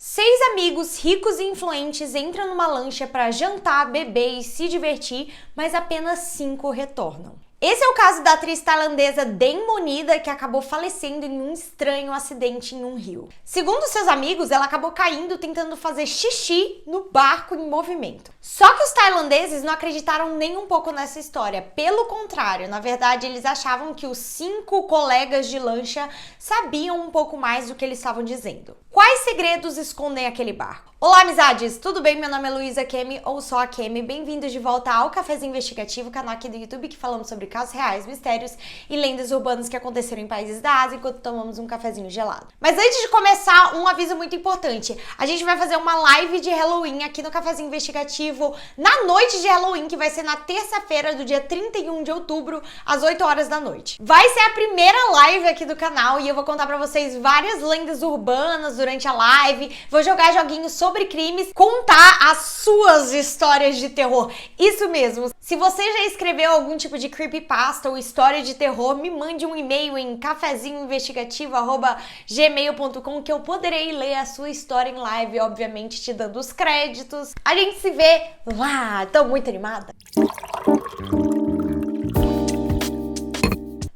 6 amigos ricos e influentes entram numa lancha para jantar, beber e se divertir, mas apenas 5 retornam. Esse é o caso da atriz tailandesa Deng Monida, que acabou falecendo em um estranho acidente em um rio. Segundo seus amigos, ela acabou caindo tentando fazer xixi no barco em movimento. Só que os tailandeses não acreditaram nem um pouco nessa história. Pelo contrário, na verdade, eles achavam que os 5 colegas de lancha sabiam um pouco mais do que eles estavam dizendo. Quais segredos escondem aquele barco? Olá, amizades! Tudo bem? Meu nome é Luísa Kemi, ou só a Kemi. Bem-vindos de volta ao Cafézinho Investigativo, canal aqui do YouTube que falamos sobre casos reais, mistérios e lendas urbanas que aconteceram em países da Ásia enquanto tomamos um cafezinho gelado. Mas antes de começar, um aviso muito importante. A gente vai fazer uma live de Halloween aqui no Cafézinho Investigativo na noite de Halloween, que vai ser na terça-feira do dia 31 de outubro, às 8 horas da noite. Vai ser a primeira live aqui do canal e eu vou contar pra vocês várias lendas urbanas durante a live. Vou jogar joguinhos sobre crimes, contar as suas histórias de terror. Isso mesmo. Se você já escreveu algum tipo de creepypasta ou história de terror, me mande um e-mail em cafezinhoinvestigativo@gmail.com que eu poderei ler a sua história em live, obviamente te dando os créditos. A gente se vê lá. Tô muito animada.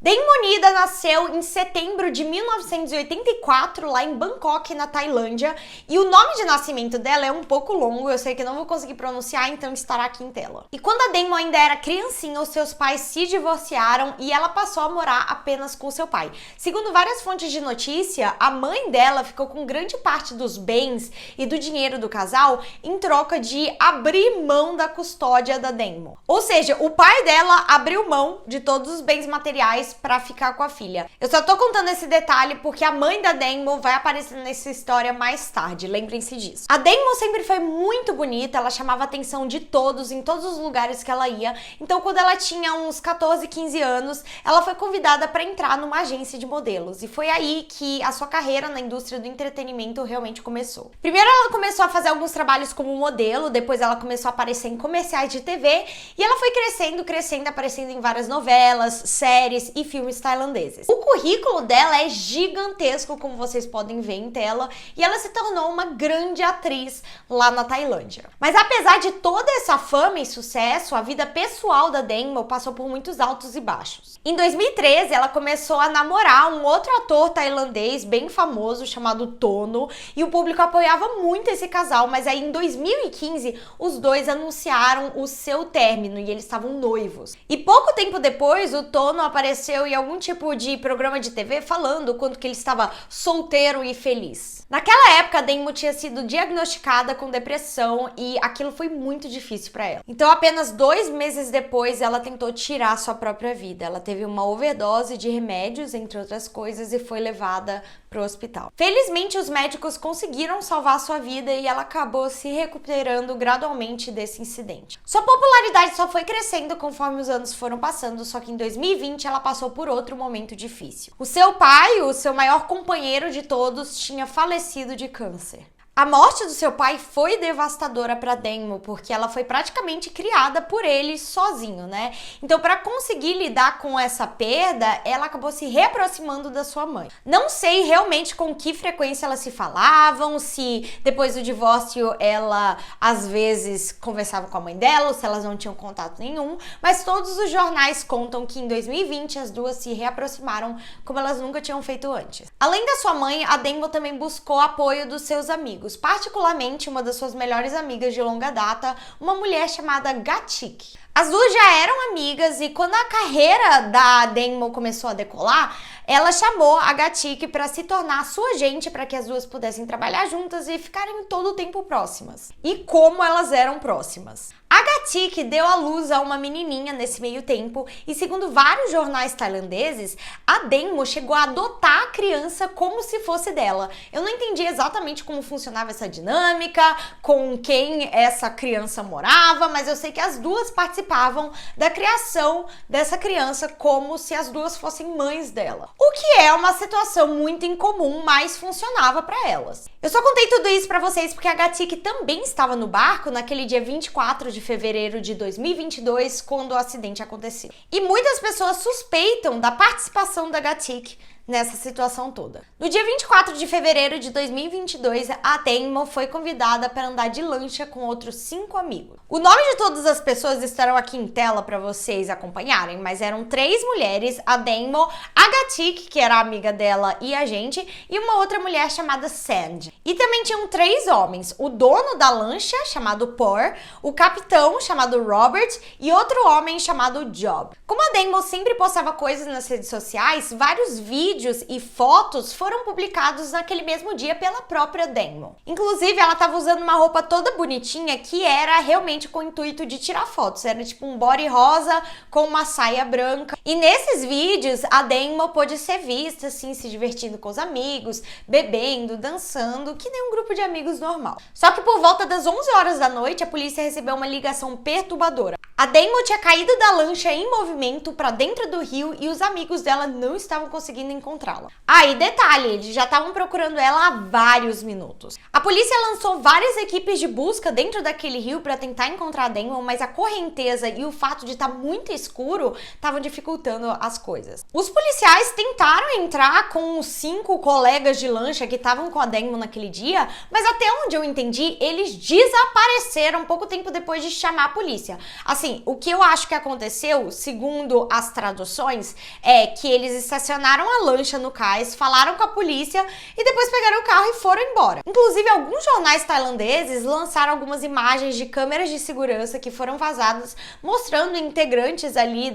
Deng Monida nasceu em setembro de 1984 lá em Bangkok, na Tailândia, e o nome de nascimento dela é um pouco longo, eu sei que não vou conseguir pronunciar, então estará aqui em tela. E quando a Deng ainda era criancinha, os seus pais se divorciaram e ela passou a morar apenas com seu pai. Segundo várias fontes de notícia, a mãe dela ficou com grande parte dos bens e do dinheiro do casal em troca de abrir mão da custódia da Deng. Ou seja, o pai dela abriu mão de todos os bens materiais para ficar com a filha. Eu só tô contando esse detalhe porque a mãe da Deng vai aparecer nessa história mais tarde, lembrem-se disso. A Deng sempre foi muito bonita, ela chamava a atenção de todos, em todos os lugares que ela ia. Então, quando ela tinha uns 14, 15 anos, ela foi convidada para entrar numa agência de modelos. E foi aí que a sua carreira na indústria do entretenimento realmente começou. Primeiro, ela começou a fazer alguns trabalhos como modelo, depois ela começou a aparecer em comerciais de TV, e ela foi crescendo, aparecendo em várias novelas, séries e filmes tailandeses. O currículo dela é gigantesco, como vocês podem ver em tela, e ela se tornou uma grande atriz lá na Tailândia. Mas apesar de toda essa fama e sucesso, a vida pessoal da Deng passou por muitos altos e baixos. Em 2013, ela começou a namorar um outro ator tailandês bem famoso chamado Tono, e o público apoiava muito esse casal, mas aí em 2015 os dois anunciaram o seu término e eles estavam noivos. E pouco tempo depois, o Tono apareceu em algum tipo de programa de TV falando o quanto que ele estava solteiro e feliz. Naquela época, a Deng tinha sido diagnosticada com depressão e aquilo foi muito difícil para ela. Então, apenas 2 meses depois, ela tentou tirar sua própria vida. Ela teve uma overdose de remédios, entre outras coisas, e foi levada para o hospital. Felizmente, os médicos conseguiram salvar sua vida e ela acabou se recuperando gradualmente desse incidente. Sua popularidade só foi crescendo conforme os anos foram passando, só que em 2020 ela passou por outro momento difícil. O seu pai, o seu maior companheiro de todos, tinha falecido de câncer. A morte do seu pai foi devastadora para Deng, porque ela foi praticamente criada por ele sozinho, né? Então, para conseguir lidar com essa perda, ela acabou se reaproximando da sua mãe. Não sei realmente com que frequência elas se falavam, se depois do divórcio ela às vezes conversava com a mãe dela, ou se elas não tinham contato nenhum, mas todos os jornais contam que em 2020 as duas se reaproximaram como elas nunca tinham feito antes. Além da sua mãe, a Deng também buscou apoio dos seus amigos. Particularmente uma das suas melhores amigas de longa data, uma mulher chamada Gatik. As duas já eram amigas e quando a carreira da Deng começou a decolar, ela chamou a Gatik para se tornar sua agente para que as duas pudessem trabalhar juntas e ficarem todo o tempo próximas. E como elas eram próximas? A Gatik deu à luz a uma menininha nesse meio tempo e, segundo vários jornais tailandeses, a Deng chegou a adotar a criança como se fosse dela. Eu não entendi exatamente como funcionava essa dinâmica, com quem essa criança morava, mas eu sei que as duas participavam da criação dessa criança como se as duas fossem mães dela. O que é uma situação muito incomum, mas funcionava para elas. Eu só contei tudo isso para vocês porque a Gatik também estava no barco naquele dia 24 de fevereiro de 2022, quando o acidente aconteceu. E muitas pessoas suspeitam da participação da Gatik nessa situação toda. No dia 24 de fevereiro de 2022, a Damon foi convidada para andar de lancha com outros 5 amigos. O nome de todas as pessoas estarão aqui em tela para vocês acompanharem, mas eram 3 mulheres, a Damon, a Gatik, que era a amiga dela e a gente, e uma outra mulher chamada Sandy. E também tinham 3 homens, o dono da lancha, chamado Por, o capitão, chamado Robert, e outro homem chamado Job. Como a Damon sempre postava coisas nas redes sociais, vários vídeos e fotos foram publicados naquele mesmo dia pela própria Damon. Inclusive, ela estava usando uma roupa toda bonitinha que era realmente com o intuito de tirar fotos. Era tipo um body rosa com uma saia branca. E nesses vídeos, a Damon pôde ser vista assim, se divertindo com os amigos, bebendo, dançando, que nem um grupo de amigos normal. Só que por volta das 11 horas da noite, a polícia recebeu uma ligação perturbadora. A Damon tinha caído da lancha em movimento para dentro do rio e os amigos dela não estavam conseguindo encontrá-la. E detalhe, eles já estavam procurando ela há vários minutos. A polícia lançou várias equipes de busca dentro daquele rio para tentar encontrar a Damon, mas a correnteza e o fato de estar muito escuro estavam dificultando as coisas. Os policiais tentaram entrar com os 5 colegas de lancha que estavam com a Damon naquele dia, mas até onde eu entendi, eles desapareceram pouco tempo depois de chamar a polícia. Assim, o que eu acho que aconteceu, segundo as traduções, é que eles estacionaram a lancha no cais, falaram com a polícia e depois pegaram o carro e foram embora. Inclusive, alguns jornais tailandeses lançaram algumas imagens de câmeras de segurança que foram vazadas, mostrando integrantes ali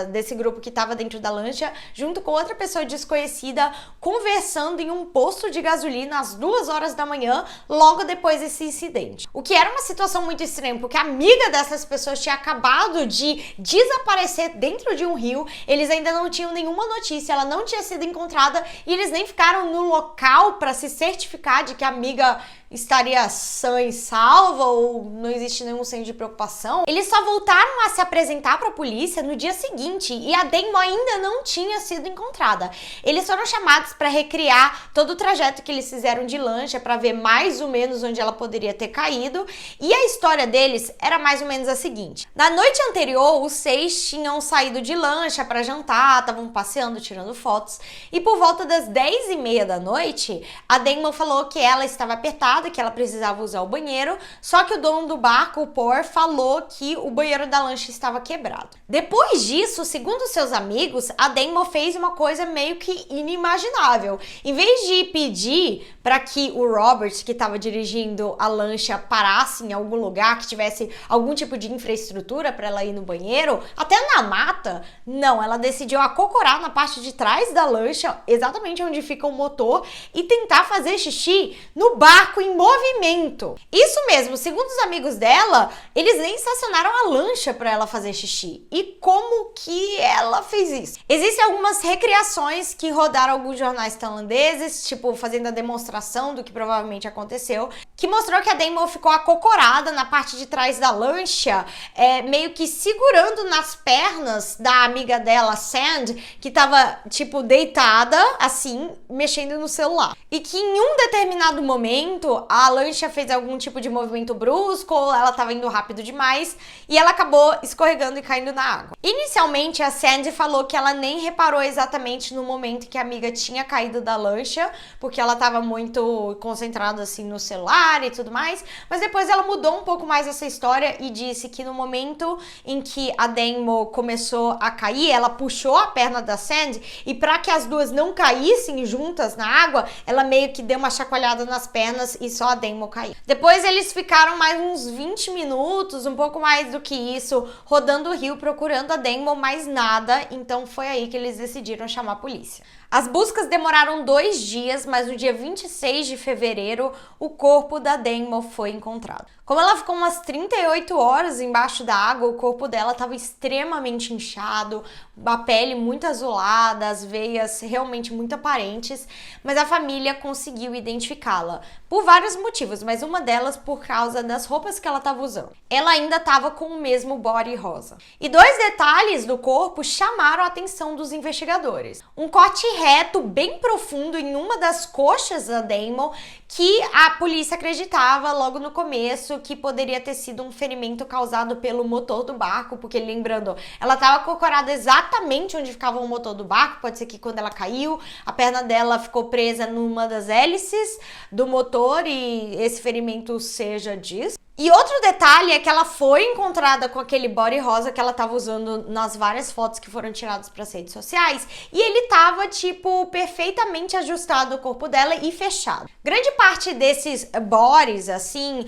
desse grupo que estava dentro da lancha, junto com outra pessoa desconhecida, conversando em um posto de gasolina às 2 horas da manhã, logo depois desse incidente. O que era uma situação muito estranha, porque a amiga dessas pessoas tinha acabado de desaparecer dentro de um rio, eles ainda não tinham nenhuma notícia, ela não tinha sido encontrada e eles nem ficaram no local para se certificar de que a amiga estaria sã e salva ou não existe nenhum senso de preocupação. Eles só voltaram a se apresentar para a polícia no dia seguinte e a Damon ainda não tinha sido encontrada. Eles foram chamados para recriar todo o trajeto que eles fizeram de lancha para ver mais ou menos onde ela poderia ter caído, e a história deles era mais ou menos a seguinte: na noite anterior, os 6 tinham saído de lancha para jantar, estavam passeando, tirando fotos, e por volta das 10h30 da noite, a Damon falou que ela estava apertada, que ela precisava usar o banheiro, só que o dono do barco, o Por, falou que o banheiro da lancha estava quebrado. Depois disso, segundo seus amigos, a Damon fez uma coisa meio que inimaginável. Em vez de pedir para que o Robert, que estava dirigindo a lancha, parasse em algum lugar que tivesse algum tipo de infraestrutura para ela ir no banheiro, até na mata, não, ela decidiu acocorar na parte de trás da lancha, exatamente onde fica o motor, e tentar fazer xixi no barco em movimento. Isso mesmo, segundo os amigos dela, eles nem estacionaram a lancha para ela fazer xixi. E como que ela fez isso? Existem algumas recriações que rodaram alguns jornais tailandeses, tipo fazendo a demonstração do que provavelmente aconteceu, que mostrou que a Damon ficou acocorada na parte de trás da lancha, meio que segurando nas pernas da amiga dela, Sand, que tava tipo deitada, assim, mexendo no celular. E que em um determinado momento a lancha fez algum tipo de movimento brusco, ou ela estava indo rápido demais e ela acabou escorregando e caindo na água. Inicialmente, a Sandy falou que ela nem reparou exatamente no momento que a amiga tinha caído da lancha, porque ela estava muito concentrada assim no celular e tudo mais, mas depois ela mudou um pouco mais essa história e disse que no momento em que a Damon começou a cair, ela puxou a perna da Sandy e para que as duas não caíssem juntas na água, ela meio que deu uma chacoalhada nas pernas e só a Damon caiu. Depois eles ficaram mais uns 20 minutos, um pouco mais do que isso, rodando o rio procurando a Damon, mais nada, então foi aí que eles decidiram chamar a polícia. As buscas demoraram 2 dias, mas no dia 26 de fevereiro, o corpo da Damon foi encontrado. Como ela ficou umas 38 horas embaixo da água, o corpo dela estava extremamente inchado, a pele muito azulada, as veias realmente muito aparentes, mas a família conseguiu identificá-la por vários motivos, mas uma delas por causa das roupas que ela estava usando. Ela ainda estava com o mesmo body rosa. E 2 detalhes do corpo chamaram a atenção dos investigadores. Um corte reto, bem profundo, em uma das coxas da Damon, que a polícia acreditava logo no começo que poderia ter sido um ferimento causado pelo motor do barco, porque lembrando, ela estava acocorada exatamente onde ficava o motor do barco, pode ser que quando ela caiu, a perna dela ficou presa numa das hélices do motor e esse ferimento seja disso. E outro detalhe é que ela foi encontrada com aquele body rosa que ela tava usando nas várias fotos que foram tiradas para as redes sociais, e ele tava, tipo, perfeitamente ajustado ao corpo dela e fechado. Grande parte desses bodies, assim,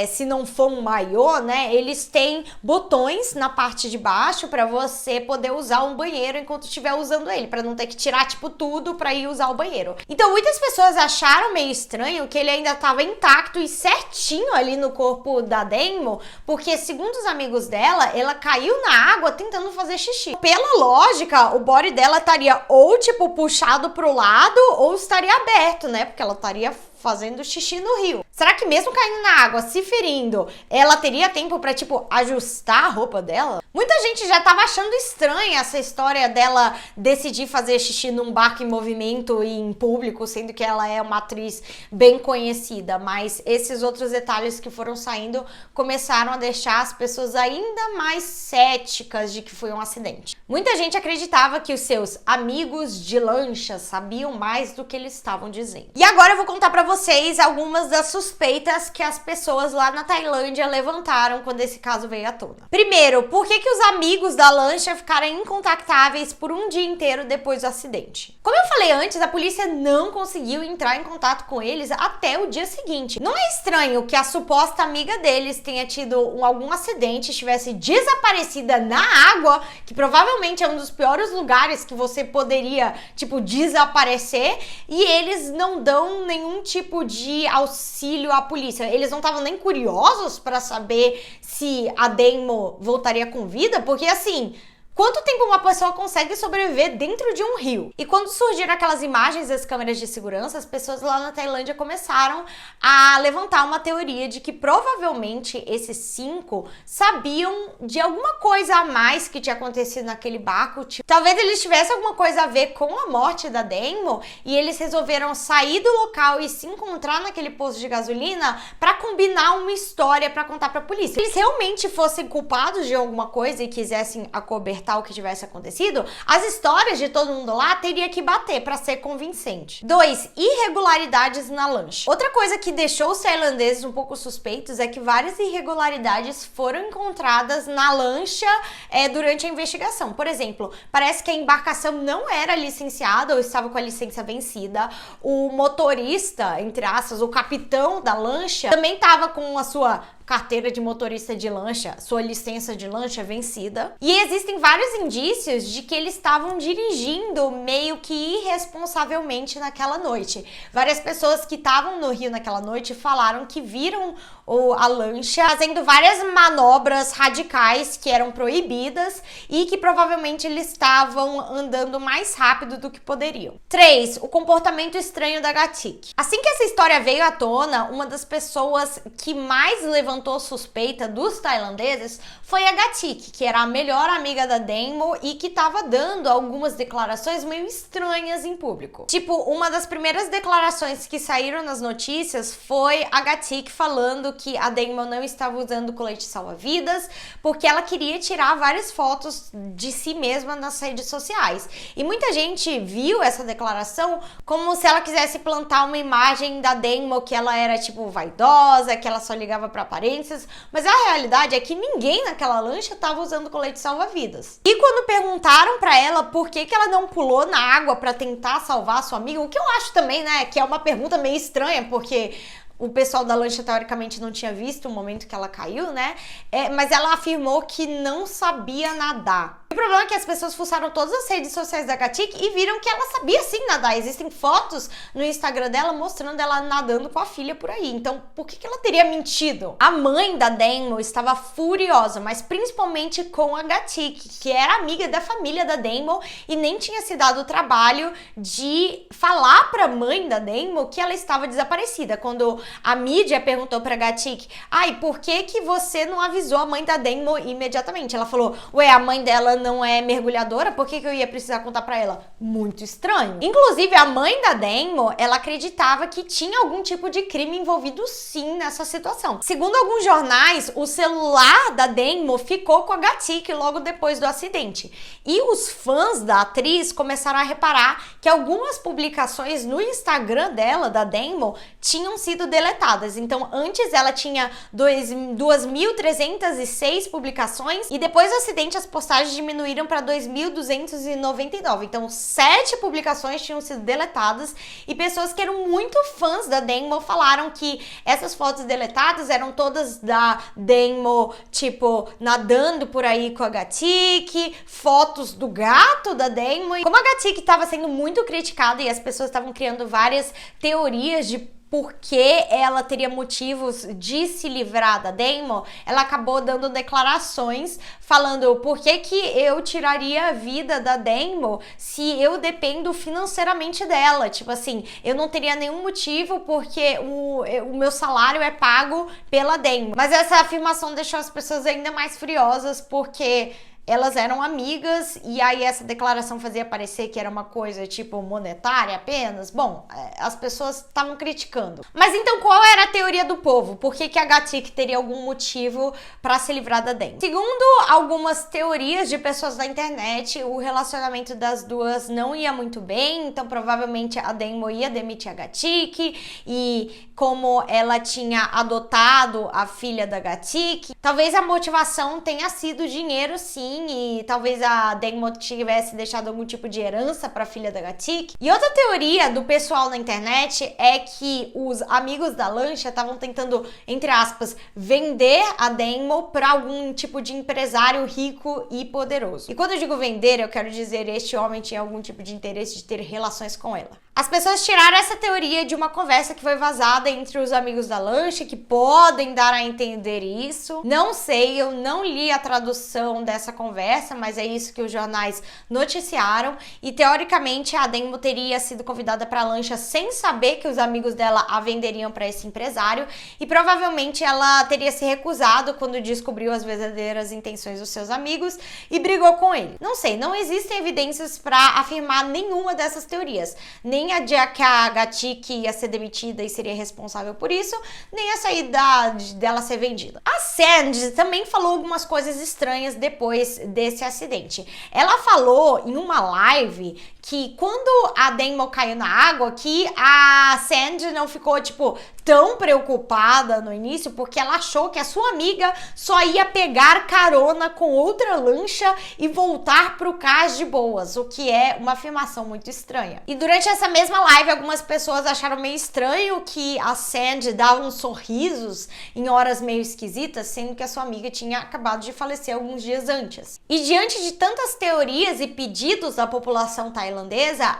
se não for um maiô, né, eles têm botões na parte de baixo para você poder usar um banheiro enquanto estiver usando ele, para não ter que tirar, tipo, tudo para ir usar o banheiro. Então, muitas pessoas acharam meio estranho que ele ainda tava intacto e certinho ali no corpo da Damon, porque segundo os amigos dela, ela caiu na água tentando fazer xixi. Pela lógica, o body dela estaria ou tipo puxado pro lado ou estaria aberto, né? Porque ela estaria fazendo xixi no rio. Será que mesmo caindo na água, se ferindo, ela teria tempo pra, tipo, ajustar a roupa dela? Muita gente já tava achando estranha essa história dela decidir fazer xixi num barco em movimento e em público, sendo que ela é uma atriz bem conhecida, mas esses outros detalhes que foram saindo começaram a deixar as pessoas ainda mais céticas de que foi um acidente. Muita gente acreditava que os seus amigos de lancha sabiam mais do que eles estavam dizendo. E agora eu vou contar pra vocês algumas das suspeitas que as pessoas lá na Tailândia levantaram quando esse caso veio à tona. Primeiro, por que os amigos da lancha ficaram incontactáveis por um dia inteiro depois do acidente? Como eu falei antes, a polícia não conseguiu entrar em contato com eles até o dia seguinte. Não é estranho que a suposta amiga deles tenha tido algum acidente, estivesse desaparecida na água, que provavelmente é um dos piores lugares que você poderia, tipo, desaparecer, e eles não dão nenhum tipo de auxílio à polícia. Eles não estavam nem curiosos para saber se a Damon voltaria com vida, porque assim, quanto tempo uma pessoa consegue sobreviver dentro de um rio? E quando surgiram aquelas imagens das câmeras de segurança, as pessoas lá na Tailândia começaram a levantar uma teoria de que provavelmente esses 5 sabiam de alguma coisa a mais que tinha acontecido naquele barco. Tipo, talvez eles tivessem alguma coisa a ver com a morte da Damon e eles resolveram sair do local e se encontrar naquele posto de gasolina para combinar uma história para contar para a polícia. Se eles realmente fossem culpados de alguma coisa e quisessem acobertar o que tivesse acontecido, as histórias de todo mundo lá teria que bater para ser convincente. 2. Irregularidades na lancha. Outra coisa que deixou os tailandeses um pouco suspeitos é que várias irregularidades foram encontradas na lancha durante a investigação. Por exemplo, parece que a embarcação não era licenciada ou estava com a licença vencida. O motorista, entre aspas, o capitão da lancha, também estava com a sua carteira de motorista de lancha, sua licença de lancha vencida. E existem vários indícios de que eles estavam dirigindo meio que irresponsavelmente naquela noite. Várias pessoas que estavam no rio naquela noite falaram que viram a lancha fazendo várias manobras radicais que eram proibidas e que provavelmente eles estavam andando mais rápido do que poderiam. 3. O comportamento estranho da Gatik. Assim que essa história veio à tona, uma das pessoas que mais levantou suspeita dos tailandeses foi a Gatik, que era a melhor amiga da Damon e que estava dando algumas declarações meio estranhas em público. Tipo, uma das primeiras declarações que saíram nas notícias foi a Gatik falando que a Damon não estava usando colete salva-vidas porque ela queria tirar várias fotos de si mesma nas redes sociais. E muita gente viu essa declaração como se ela quisesse plantar uma imagem da Damon que ela era, tipo, vaidosa, que ela só ligava para aparências, mas a realidade é que ninguém naquela lancha estava usando colete salva-vidas. E quando perguntaram para ela por que ela não pulou na água para tentar salvar a sua amiga, o que eu acho também, né, que é uma pergunta meio estranha, porque o pessoal da lancha, teoricamente, não tinha visto o momento que ela caiu, né? Mas ela afirmou que não sabia nadar. O problema é que as pessoas fuçaram todas as redes sociais da Gatik e viram que ela sabia sim nadar. Existem fotos no Instagram dela mostrando ela nadando com a filha por aí. Então, por que ela teria mentido? A mãe da Damon estava furiosa, mas principalmente com a Gatik, que era amiga da família da Damon e nem tinha se dado o trabalho de falar pra mãe da Damon que ela estava desaparecida. Quando a mídia perguntou pra Gatik, por que você não avisou a mãe da Damon imediatamente? Ela falou, a mãe dela não é mergulhadora, por que eu ia precisar contar pra ela? Muito estranho. Inclusive, a mãe da Denmo, ela acreditava que tinha algum tipo de crime envolvido sim nessa situação. Segundo alguns jornais, o celular da Denmo ficou com a Gatic logo depois do acidente. E os fãs da atriz começaram a reparar que algumas publicações no Instagram dela, da Denmo, tinham sido deletadas. Então, antes ela tinha 2.306 publicações e depois do acidente as postagens diminuíram para 2.299. Então, 7 publicações tinham sido deletadas e pessoas que eram muito fãs da Denmo falaram que essas fotos deletadas eram todas da Denmo, tipo, nadando por aí com a Gatic, fotos do gato da Denmo. E como a Gatic estava sendo muito criticada e as pessoas estavam criando várias teorias de por que ela teria motivos de se livrar da Denmo, ela acabou dando declarações falando por que eu tiraria a vida da Denmo se eu dependo financeiramente dela. Tipo assim, eu não teria nenhum motivo porque o meu salário é pago pela Denmo. Mas essa afirmação deixou as pessoas ainda mais furiosas porque elas eram amigas e aí essa declaração fazia parecer que era uma coisa tipo monetária apenas. Bom, as pessoas estavam criticando. Mas então qual era a teoria do povo? Por que a Gatic teria algum motivo para se livrar da Denmo? Segundo algumas teorias de pessoas da internet, o relacionamento das duas não ia muito bem, então provavelmente a Denmo ia demitir a Gatic e como ela tinha adotado a filha da Gatic, talvez a motivação tenha sido dinheiro sim, e talvez a Denmo tivesse deixado algum tipo de herança para a filha da Gatic. E outra teoria do pessoal na internet é que os amigos da lancha estavam tentando, entre aspas, vender a Denmo para algum tipo de empresário rico e poderoso. E quando eu digo vender, eu quero dizer este homem tinha algum tipo de interesse de ter relações com ela. As pessoas tiraram essa teoria de uma conversa que foi vazada entre os amigos da lancha, que podem dar a entender isso. Não sei, eu não li a tradução dessa conversa, mas é isso que os jornais noticiaram. E teoricamente a Denmo teria sido convidada para a lancha sem saber que os amigos dela a venderiam para esse empresário. E provavelmente ela teria se recusado quando descobriu as verdadeiras intenções dos seus amigos e brigou com ele. Não sei, não existem evidências para afirmar nenhuma dessas teorias. Nem a de que a Gatic ia ser demitida e seria responsável por isso, nem a saída dela ser vendida. A Sandy também falou algumas coisas estranhas depois desse acidente. Ela falou em uma live que quando a Denmo caiu na água, que a Sandy não ficou, tipo, tão preocupada no início, porque ela achou que a sua amiga só ia pegar carona com outra lancha e voltar pro cais de boas, o que é uma afirmação muito estranha. E durante essa mesma live, algumas pessoas acharam meio estranho que a Sandy dava uns sorrisos em horas meio esquisitas, sendo que a sua amiga tinha acabado de falecer alguns dias antes. E diante de tantas teorias e pedidos da população tailandesa,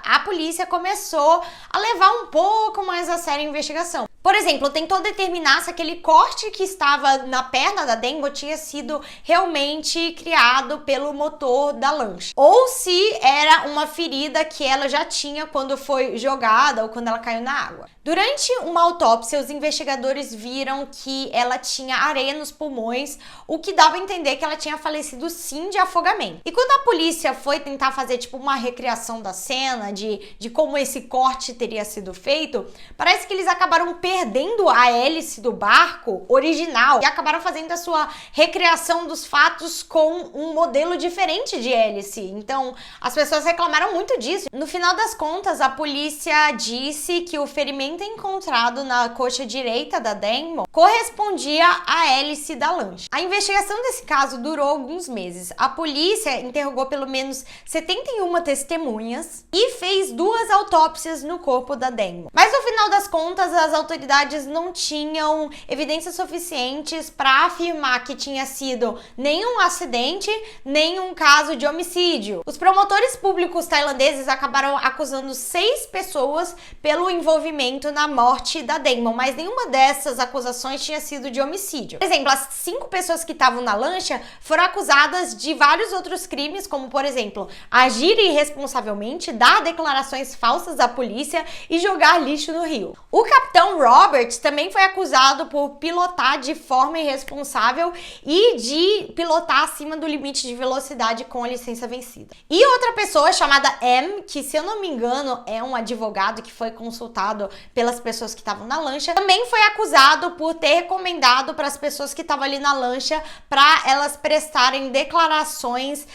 a polícia começou a levar um pouco mais a sério a investigação. Por exemplo, tentou determinar se aquele corte que estava na perna da Denmo tinha sido realmente criado pelo motor da lancha, ou se era uma ferida que ela já tinha quando foi jogada ou quando ela caiu na água. Durante uma autópsia, os investigadores viram que ela tinha areia nos pulmões, o que dava a entender que ela tinha falecido sim de afogamento. E quando a polícia foi tentar fazer tipo uma recriação da cena de como esse corte teria sido feito, parece que eles acabaram perdendo a hélice do barco original e acabaram fazendo a sua recriação dos fatos com um modelo diferente de hélice. Então, as pessoas reclamaram muito disso. No final das contas, a polícia disse que o ferimento encontrado na coxa direita da Denmo correspondia à hélice da lancha. A investigação desse caso durou alguns meses. A polícia interrogou pelo menos 71 testemunhas e fez 2 autópsias no corpo da Denmo. Mas no final das contas, as autoridades não tinham evidências suficientes para afirmar que tinha sido nenhum acidente, nem um caso de homicídio. Os promotores públicos tailandeses acabaram acusando 6 pessoas pelo envolvimento na morte da Denmo, mas nenhuma dessas acusações tinha sido de homicídio. Por exemplo, as 5 pessoas que estavam na lancha foram acusadas de vários outros crimes, como por exemplo, agir irresponsavelmente, dar declarações falsas à polícia e jogar lixo no rio. O capitão Robert também foi acusado por pilotar de forma irresponsável e de pilotar acima do limite de velocidade com a licença vencida. E outra pessoa chamada M, que se eu não me engano é um advogado que foi consultado pelas pessoas que estavam na lancha, também foi acusado por ter recomendado para as pessoas que estavam ali na lancha para elas prestarem declarações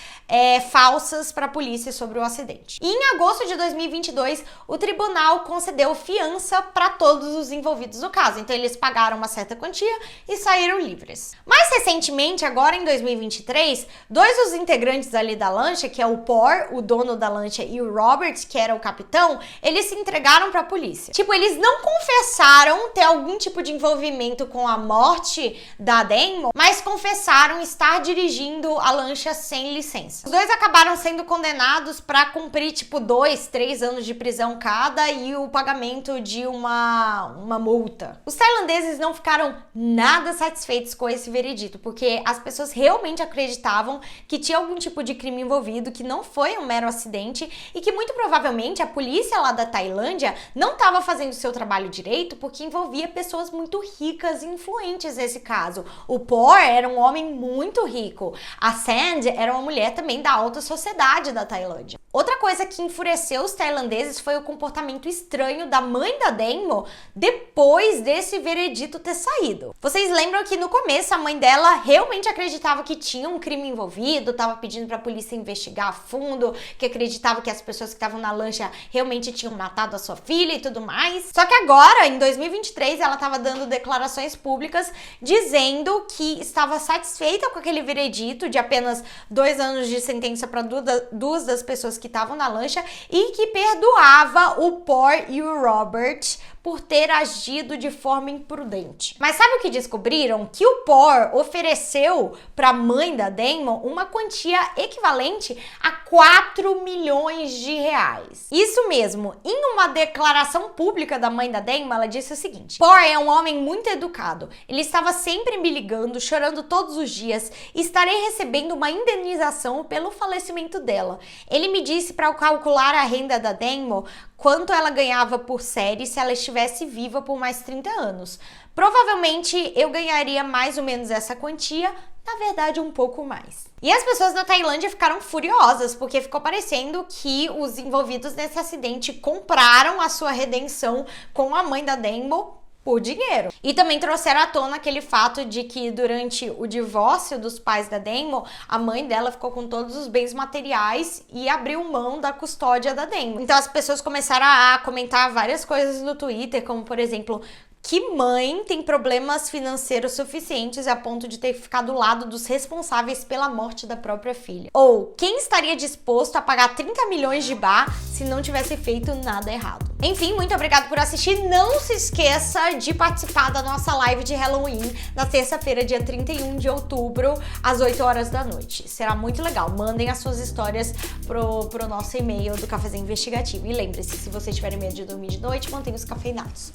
falsas para a polícia sobre o acidente. E em agosto de 2022, o tribunal concedeu fiança para todos os envolvidos no caso. Então eles pagaram uma certa quantia e saíram livres. Mais recentemente, agora em 2023, dois dos integrantes ali da lancha, que é o Por, o dono da lancha, e o Robert, que era o capitão, eles se entregaram para a polícia. Tipo, eles não confessaram ter algum tipo de envolvimento com a morte da Damon, mas confessaram estar dirigindo a lancha sem licença. Os dois acabaram sendo condenados para cumprir, tipo, 2, 3 anos de prisão cada e o pagamento de uma multa. Os tailandeses não ficaram nada satisfeitos com esse veredito, porque as pessoas realmente acreditavam que tinha algum tipo de crime envolvido, que não foi um mero acidente e que muito provavelmente a polícia lá da Tailândia não estava fazendo o seu trabalho direito porque envolvia pessoas muito ricas e influentes nesse caso. O Por era um homem muito rico. A Sand era uma mulher também da alta sociedade da Tailândia. Outra coisa que enfureceu os tailandeses foi o comportamento estranho da mãe da Damon depois desse veredito ter saído. Vocês lembram que no começo a mãe dela realmente acreditava que tinha um crime envolvido, estava pedindo para a polícia investigar a fundo, que acreditava que as pessoas que estavam na lancha realmente tinham matado a sua filha e tudo mais. Só que agora, em 2023, ela estava dando declarações públicas dizendo que estava satisfeita com aquele veredito de apenas 2 anos de sentença para duas das pessoas que estavam na lancha e que perdoava o Por e o Robert por ter agido de forma imprudente. Mas sabe o que descobriram? Que o Por ofereceu para a mãe da Damon uma quantia equivalente a 4 milhões de reais. Isso mesmo, em uma declaração pública da mãe da Damon, ela disse o seguinte: Por é um homem muito educado, ele estava sempre me ligando, chorando todos os dias, e estarei recebendo uma indenização pelo falecimento dela. Ele me disse para eu calcular a renda da Damon, quanto ela ganhava por série se ela estivesse viva por mais 30 anos. Provavelmente eu ganharia mais ou menos essa quantia, na verdade um pouco mais. E as pessoas na Tailândia ficaram furiosas, porque ficou parecendo que os envolvidos nesse acidente compraram a sua redenção com a mãe da Damon por dinheiro. E também trouxeram à tona aquele fato de que durante o divórcio dos pais da Damon, a mãe dela ficou com todos os bens materiais e abriu mão da custódia da Damon. Então as pessoas começaram a comentar várias coisas no Twitter, como por exemplo, que mãe tem problemas financeiros suficientes a ponto de ter ficado do lado dos responsáveis pela morte da própria filha? Ou quem estaria disposto a pagar 30 milhões de baht se não tivesse feito nada errado? Enfim, muito obrigada por assistir. Não se esqueça de participar da nossa live de Halloween na terça-feira, dia 31 de outubro, às 8 horas da noite. Será muito legal. Mandem as suas histórias pro nosso e-mail do Cafezinho Investigativo. E lembre-se, se vocês tiverem medo de dormir de noite, mantenha os cafeinados.